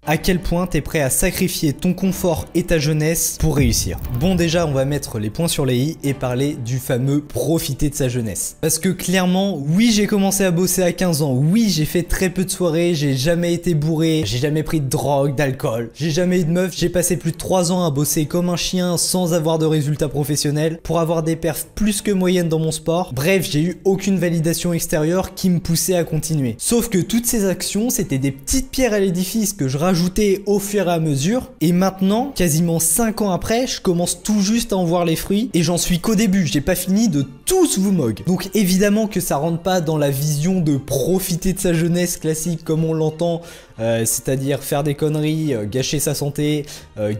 À quel point t'es prêt à sacrifier ton confort et ta jeunesse pour réussir? Bon, déjà, on va mettre les points sur les i et parler du fameux profiter de sa jeunesse. Parce que clairement, oui, j'ai commencé à bosser à 15 ans, oui, j'ai fait très peu de soirées, j'ai jamais été bourré, j'ai jamais pris de drogue, d'alcool, j'ai jamais eu de meuf, j'ai passé plus de 3 ans à bosser comme un chien sans avoir de résultats professionnels pour avoir des perfs plus que moyennes dans mon sport. Bref, j'ai eu aucune validation extérieure qui me poussait à continuer. Sauf que toutes ces actions, c'était des petites pierres à l'édifice que je rajoutais au fur et à mesure, et maintenant, quasiment 5 ans après, je commence tout juste à en voir les fruits, et j'en suis qu'au début, j'ai pas fini de tous vous mog. Donc évidemment que ça rentre pas dans la vision de profiter de sa jeunesse classique comme on l'entend, c'est-à-dire faire des conneries, gâcher sa santé,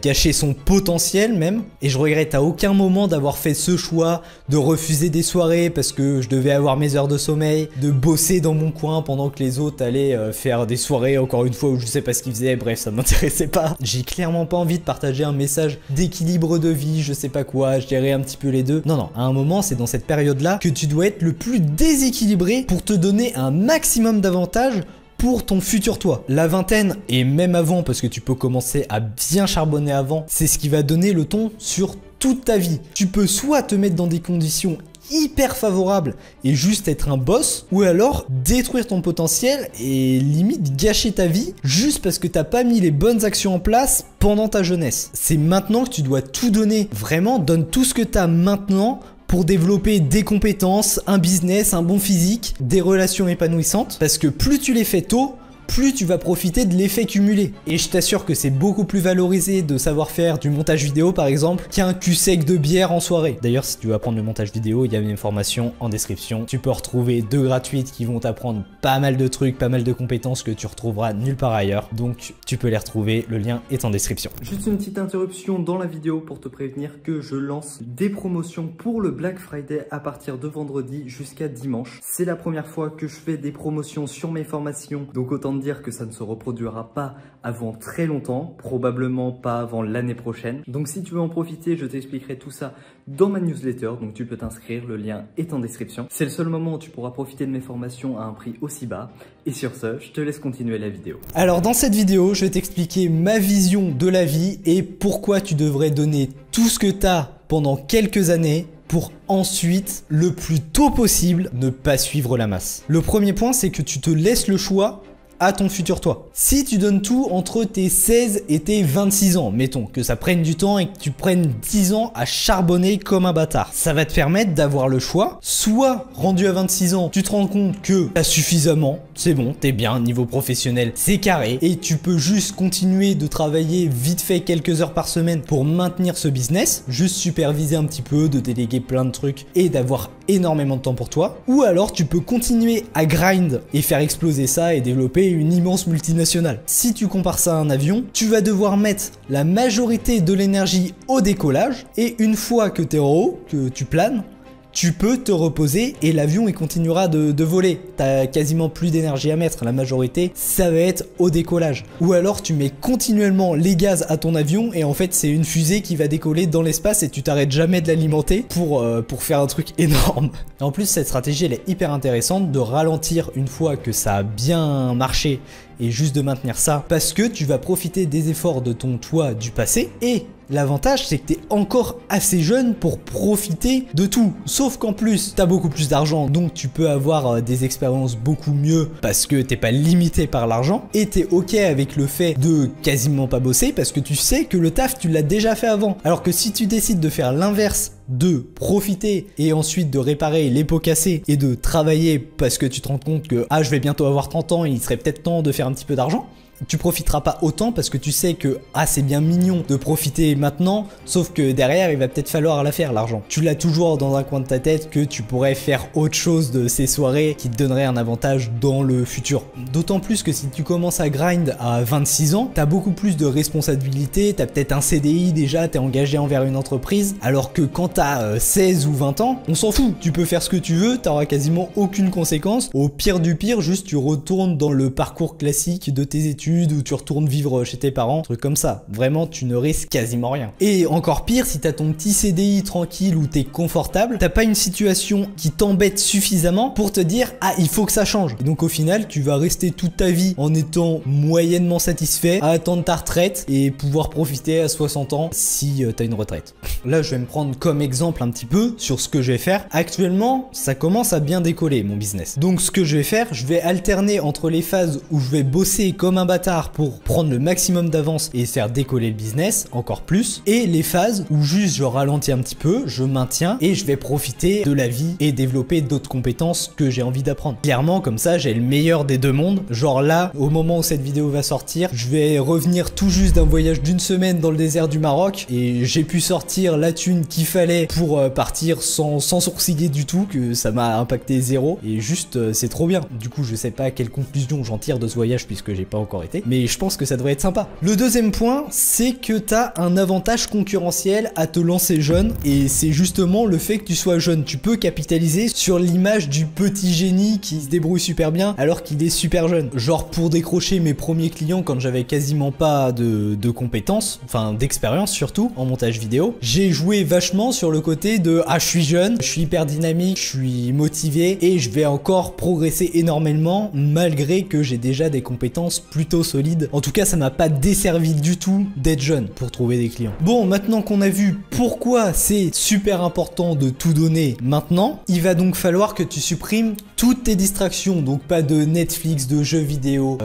gâcher son potentiel même, et je regrette à aucun moment d'avoir fait ce choix de refuser des soirées parce que je devais avoir mes heures de sommeil, de bosser dans mon coin pendant que les autres allaient faire des soirées encore une fois où je sais pas ce qu'ils faisaient, bref ça m'intéressait pas. J'ai clairement pas envie de partager un message d'équilibre de vie, je sais pas quoi, je dirais un petit peu les deux. Non non, à un moment c'est dans cette période là que tu dois être le plus déséquilibré pour te donner un maximum d'avantages pour ton futur toi. La vingtaine, et même avant, parce que tu peux commencer à bien charbonner avant, c'est ce qui va donner le ton sur toute ta vie. Tu peux soit te mettre dans des conditions hyper favorables et juste être un boss, ou alors détruire ton potentiel et limite gâcher ta vie juste parce que t'as pas mis les bonnes actions en place pendant ta jeunesse. C'est maintenant que tu dois tout donner. Vraiment, donne tout ce que t'as maintenant pour développer des compétences, un business, un bon physique, des relations épanouissantes, parce que plus tu les fais tôt, plus tu vas profiter de l'effet cumulé. Et je t'assure que c'est beaucoup plus valorisé de savoir faire du montage vidéo par exemple qu'un cul sec de bière en soirée. D'ailleurs, si tu veux apprendre le montage vidéo, il y a une formation en description. Tu peux retrouver 2 gratuites qui vont t'apprendre pas mal de trucs, pas mal de compétences que tu retrouveras nulle part ailleurs. Donc tu peux les retrouver, le lien est en description. Juste une petite interruption dans la vidéo pour te prévenir que je lance des promotions pour le Black Friday à partir de vendredi jusqu'à dimanche. C'est la première fois que je fais des promotions sur mes formations, donc autant dire que ça ne se reproduira pas avant très longtemps, probablement pas avant l'année prochaine. Donc si tu veux en profiter, je t'expliquerai tout ça dans ma newsletter, donc tu peux t'inscrire, le lien est en description. C'est le seul moment où tu pourras profiter de mes formations à un prix aussi bas. Et sur ce, je te laisse continuer la vidéo. Alors dans cette vidéo, je vais t'expliquer ma vision de la vie et pourquoi tu devrais donner tout ce que tu as pendant quelques années pour ensuite, le plus tôt possible, ne pas suivre la masse. Le premier point, c'est que tu te laisses le choix à ton futur toi. Si tu donnes tout entre tes 16 et tes 26 ans, mettons que ça prenne du temps et que tu prennes 10 ans à charbonner comme un bâtard, ça va te permettre d'avoir le choix. Soit rendu à 26 ans, tu te rends compte que t'as suffisamment, c'est bon, t'es bien, niveau professionnel, c'est carré, et tu peux juste continuer de travailler vite fait quelques heures par semaine pour maintenir ce business, juste superviser un petit peu, de déléguer plein de trucs et d'avoir énormément de temps pour toi. Ou alors tu peux continuer à grind et faire exploser ça et développer une immense multinationale. Si tu compares ça à un avion, tu vas devoir mettre la majorité de l'énergie au décollage, et une fois que tu es en haut, que tu planes, tu peux te reposer et l'avion il continuera de voler. T'as quasiment plus d'énergie à mettre, la majorité ça va être au décollage. Ou alors tu mets continuellement les gaz à ton avion et en fait c'est une fusée qui va décoller dans l'espace et tu t'arrêtes jamais de l'alimenter pour faire un truc énorme. En plus cette stratégie elle est hyper intéressante de ralentir une fois que ça a bien marché et juste de maintenir ça parce que tu vas profiter des efforts de ton toi du passé, et l'avantage c'est que t'es encore assez jeune pour profiter de tout. Sauf qu'en plus t'as beaucoup plus d'argent, donc tu peux avoir des expériences beaucoup mieux parce que t'es pas limité par l'argent, et t'es ok avec le fait de quasiment pas bosser parce que tu sais que le taf tu l'as déjà fait avant. Alors que si tu décides de faire l'inverse, de profiter et ensuite de réparer les pots cassés et de travailler parce que tu te rends compte que je vais bientôt avoir 30 ans et il serait peut-être temps de faire un petit peu d'argent, tu profiteras pas autant parce que tu sais que c'est bien mignon de profiter maintenant, sauf que derrière il va peut-être falloir la faire l'argent. Tu l'as toujours dans un coin de ta tête que tu pourrais faire autre chose de ces soirées qui te donnerait un avantage dans le futur. D'autant plus que si tu commences à grind à 26 ans, t'as beaucoup plus de responsabilités, t'as peut-être un CDI déjà, t'es engagé envers une entreprise, alors que quand t'as 16 ou 20 ans, on s'en fout, tu peux faire ce que tu veux, t'auras quasiment aucune conséquence. Au pire du pire, juste tu retournes dans le parcours classique de tes études études ou tu retournes vivre chez tes parents, truc comme ça. Vraiment, tu ne risques quasiment rien. Et encore pire, si t'as ton petit CDI tranquille où t'es confortable, t'as pas une situation qui t'embête suffisamment pour te dire ah, il faut que ça change. Et donc au final, tu vas rester toute ta vie en étant moyennement satisfait, à attendre ta retraite et pouvoir profiter à 60 ans si t'as une retraite. Là, je vais me prendre comme exemple un petit peu sur ce que je vais faire. Actuellement, ça commence à bien décoller mon business. Donc ce que je vais faire, je vais alterner entre les phases où je vais bosser comme un bâtard pour prendre le maximum d'avance et faire décoller le business encore plus, et les phases où juste je ralentis un petit peu, je maintiens et je vais profiter de la vie et développer d'autres compétences que j'ai envie d'apprendre. Clairement, comme ça, j'ai le meilleur des deux mondes. Genre là, au moment où cette vidéo va sortir, je vais revenir tout juste d'un voyage d'une semaine dans le désert du Maroc et j'ai pu sortir la thune qu'il fallait pour partir sans sourciller du tout, que ça m'a impacté zéro et juste c'est trop bien. Du coup, je sais pas quelle conclusion j'en tire de ce voyage puisque j'ai pas encore été, mais je pense que ça devrait être sympa. Le deuxième point, c'est que t'as un avantage concurrentiel à te lancer jeune, et c'est justement le fait que tu sois jeune. Tu peux capitaliser sur l'image du petit génie qui se débrouille super bien alors qu'il est super jeune. Genre pour décrocher mes premiers clients quand j'avais quasiment pas de compétences, enfin d'expérience surtout en montage vidéo, j'ai joué vachement sur le côté de ah, je suis jeune, je suis hyper dynamique, je suis motivé et je vais encore progresser énormément malgré que j'ai déjà des compétences plutôt solides. En tout cas, ça m'a pas desservi du tout d'être jeune pour trouver des clients. Bon, maintenant qu'on a vu pourquoi c'est super important de tout donner maintenant, il va donc falloir que tu supprimes toutes tes distractions. Donc pas de Netflix, de jeux vidéo.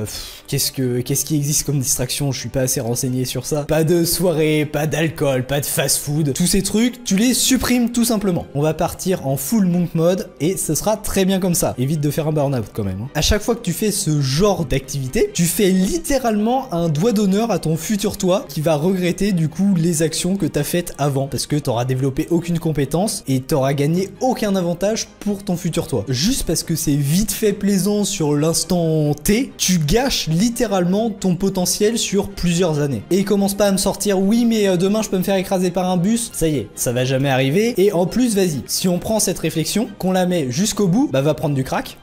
Qu'est-ce qui existe comme distraction? Je suis pas assez renseigné sur ça. Pas de soirée, pas d'alcool, pas de fast-food. Tous ces trucs, tu les supprimes tout simplement. On va partir en full monk mode et ce sera très bien comme ça. Évite de faire un burn-out quand même. À chaque fois que tu fais ce genre d'activité, tu fais littéralement un doigt d'honneur à ton futur toi qui va regretter du coup les actions que t'as faites avant parce que t'auras développé aucune compétence et t'auras gagné aucun avantage pour ton futur toi. Juste parce que c'est vite fait plaisant sur l'instant T, tu gâches littéralement ton potentiel sur plusieurs années. Et commence pas à me sortir oui mais demain je peux me faire écraser par un bus, ça y est, ça va jamais arriver. Et en plus vas-y, si on prend cette réflexion, qu'on la met jusqu'au bout, bah va prendre du crack.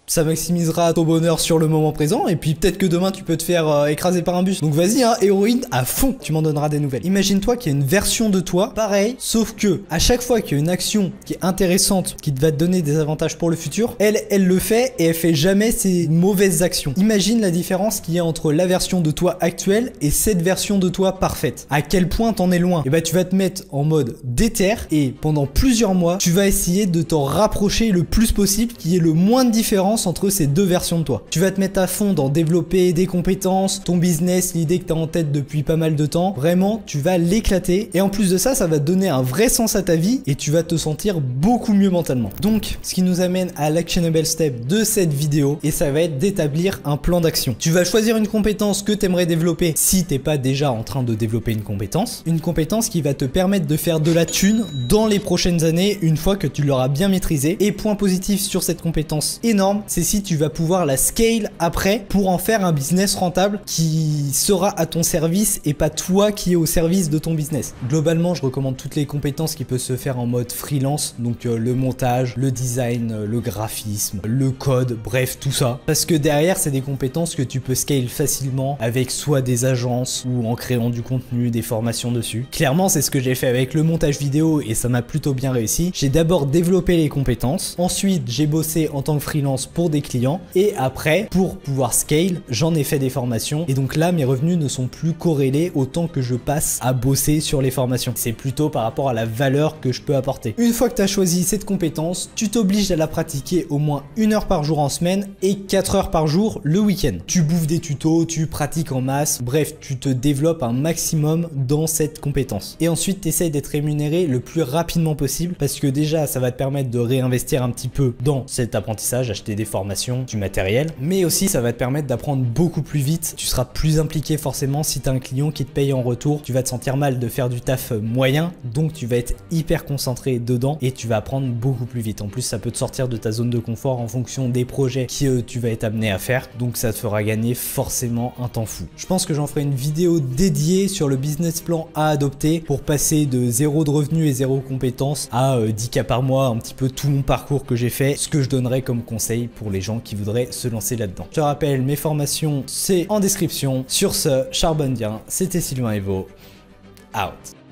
Ça maximisera ton bonheur sur le moment présent et puis peut-être que demain tu peux te faire écraser par un bus. Donc vas-y hein, héroïne à fond, tu m'en donneras des nouvelles. Imagine-toi qu'il y a une version de toi pareil, sauf que à chaque fois qu'il y a une action qui est intéressante, qui va te donner des avantages pour le futur, elle le fait et elle fait jamais ces mauvaises actions. Imagine la différence qu'il y a entre la version de toi actuelle et cette version de toi parfaite. À quel point t'en es loin. Et bah tu vas te mettre en mode déter et pendant plusieurs mois, tu vas essayer de t'en rapprocher le plus possible, qu'il y ait le moins de différence entre ces deux versions de toi. Tu vas te mettre à fond dans développer des compétences, ton business, l'idée que tu as en tête depuis pas mal de temps. Vraiment, tu vas l'éclater. Et en plus de ça, ça va te donner un vrai sens à ta vie et tu vas te sentir beaucoup mieux mentalement. Donc, ce qui nous amène à l'actionable step de cette vidéo et ça va être d'établir un plan d'action. Tu vas choisir une compétence que tu aimerais développer si t'es pas déjà en train de développer une compétence qui va te permettre de faire de la thune dans les prochaines années une fois que tu l'auras bien maîtrisé. Et point positif sur cette compétence énorme, c'est si tu vas pouvoir la scale après pour en faire un business rentable qui sera à ton service et pas toi qui est au service de ton business. Globalement, je recommande toutes les compétences qui peuvent se faire en mode freelance, donc le montage, le design, le graphisme, le code, bref, tout ça. Parce que derrière, c'est des compétences que tu peux scale facilement avec soit des agences ou en créant du contenu, des formations dessus. Clairement, c'est ce que j'ai fait avec le montage vidéo et ça m'a plutôt bien réussi. J'ai d'abord développé les compétences, ensuite j'ai bossé en tant que freelance pour des clients et après pour pouvoir scale j'en ai fait des formations et donc là mes revenus ne sont plus corrélés autant que je passe à bosser sur les formations. C'est plutôt par rapport à la valeur que je peux apporter. Une fois que tu as choisi cette compétence, tu t'obliges à la pratiquer au moins 1 heure par jour en semaine et 4 heures par jour le week-end. Tu bouffes des tutos, tu pratiques en masse, bref tu te développes un maximum dans cette compétence. Et ensuite tu essayes d'être rémunéré le plus rapidement possible parce que déjà ça va te permettre de réinvestir un petit peu dans cet apprentissage, acheter des formations, du matériel, mais aussi ça va te permettre d'apprendre beaucoup plus vite. Tu seras plus impliqué forcément si tu as un client qui te paye en retour. Tu vas te sentir mal de faire du taf moyen, donc tu vas être hyper concentré dedans et tu vas apprendre beaucoup plus vite. En plus, ça peut te sortir de ta zone de confort en fonction des projets que tu vas être amené à faire, donc ça te fera gagner forcément un temps fou. Je pense que j'en ferai une vidéo dédiée sur le business plan à adopter pour passer de 0 de revenus et 0 compétences à 10K par mois, un petit peu tout mon parcours que j'ai fait, ce que je donnerais comme conseil pour les gens qui voudraient se lancer là-dedans. Je te rappelle, mes formations, c'est en description. Sur ce, charbonne bien, c'était Sylvain Evo, out.